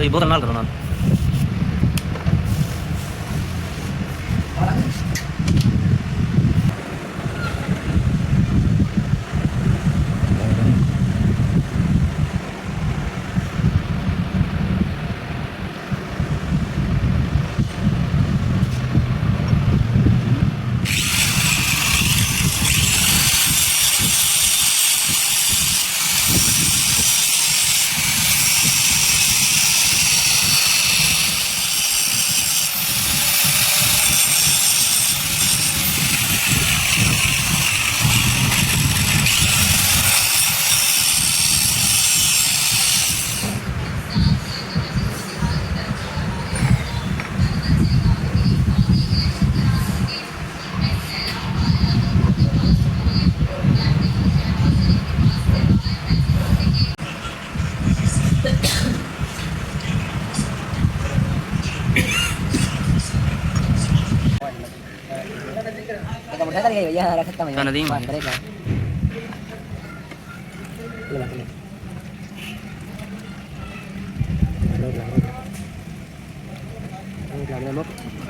ibutan mahal ka naman. Sana din.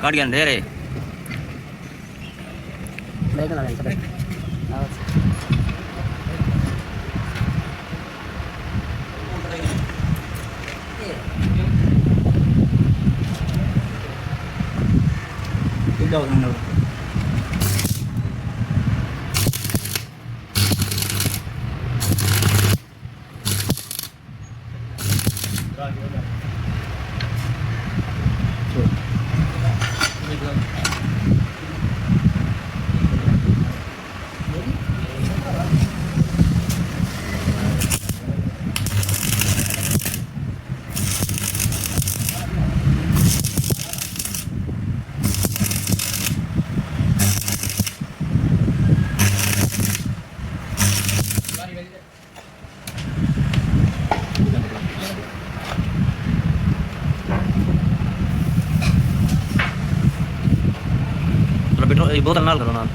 Guardian dere. Ikaw ano? Ibutan mahal ka naman.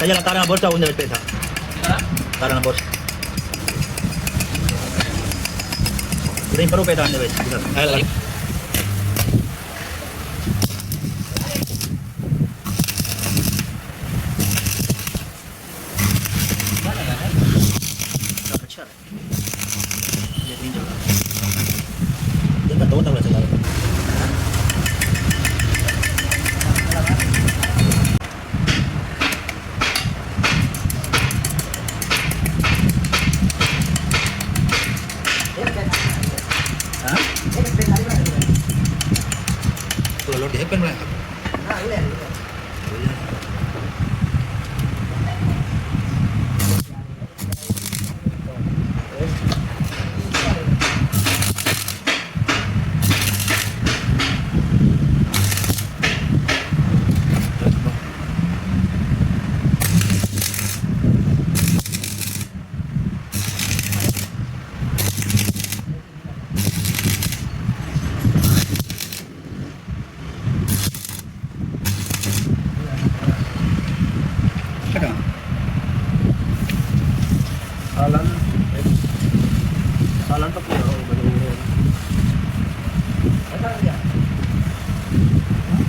Saya lang tarang bolsa una respeta. Tarang bolsa. Ini perlu peta anda wes. Ayo lagi. Dia tak tahu tak boleh segala. Lo depan lah. Nah, ini.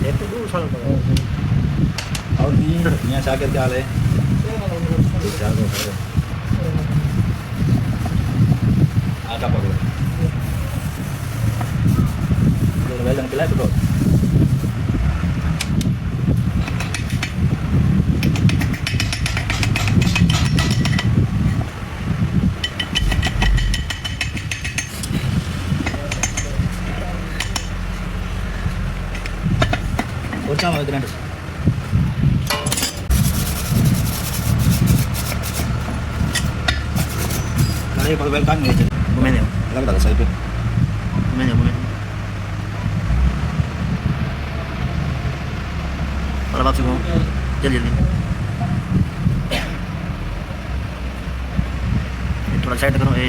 Itu dulu soal और भी यहाँ शाकिर क्या हाल है जागो करो आटा पकड़ो तो वेलन पिला तो और क्या है grinder Đây có bên cạnh người chứ. Bumen ya. Lagi tak saya tu. Bumen ya, bumen. Kalau bapak sih jeli jeli. थोड़ा साइड करो ये